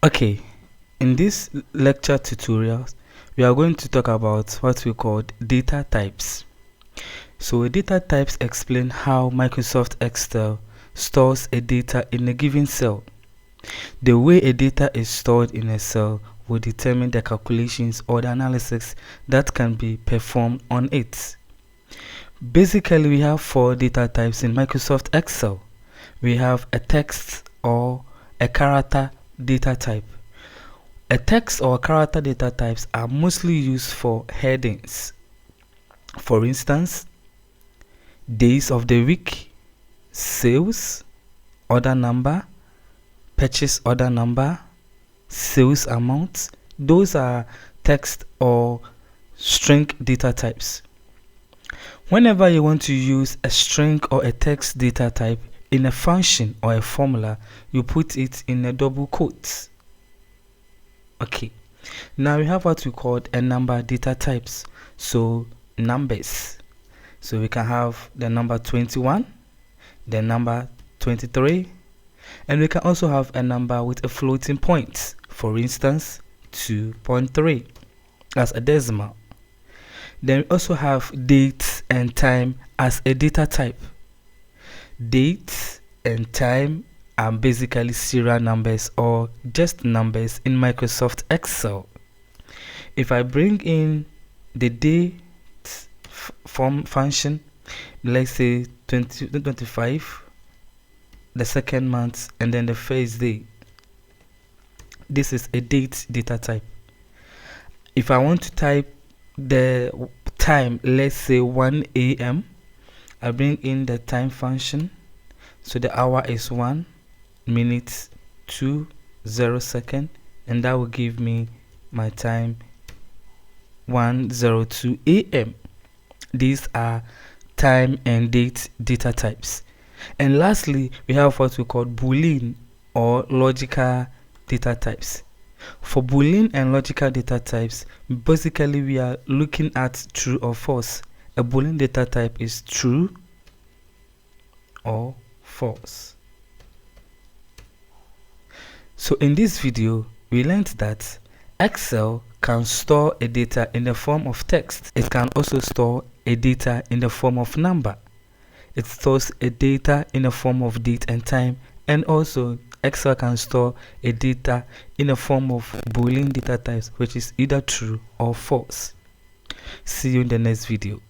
Okay, in this lecture tutorial, we are going to talk about what we call data types. So data types explain how Microsoft Excel stores a data in a given cell. The way a data is stored in a cell will determine the calculations or the analysis that can be performed on it. Basically, we have 4 data types in Microsoft Excel. We have a text or a character data type. A text or character data types are mostly used for headings. For instance, days of the week, sales, order number, purchase order number, sales amount. Those are text or string data types. Whenever you want to use a string or a text data type in a function or a formula, you put it in a double quotes. Okay, now we have what we call a number data types. So numbers. So we can have the number 21, the number 23, and we can also have a number with a floating point. For instance, 2.3 as a decimal. Then we also have date and time as a data type. Date and time are basically serial numbers or just numbers in Microsoft Excel. If I bring in the date form function, let's say 2025, the second month, and then the first day, this is a date data type. If I want to type the time, let's say 1 a.m., I bring in the time function. So the hour is 1 minute 20 second, and that will give me my time 1:02 a.m. These are time and date data types. And lastly, we have what we call Boolean or logical data types. For Boolean and logical data types, basically we are looking at true or false. A Boolean data type is true or false. So in this video, we learned that Excel can store a data in the form of text. It can also store a data in the form of number. It stores a data in the form of date and time, and also Excel can store a data in the form of Boolean data types, which is either true or false. See you in the next video.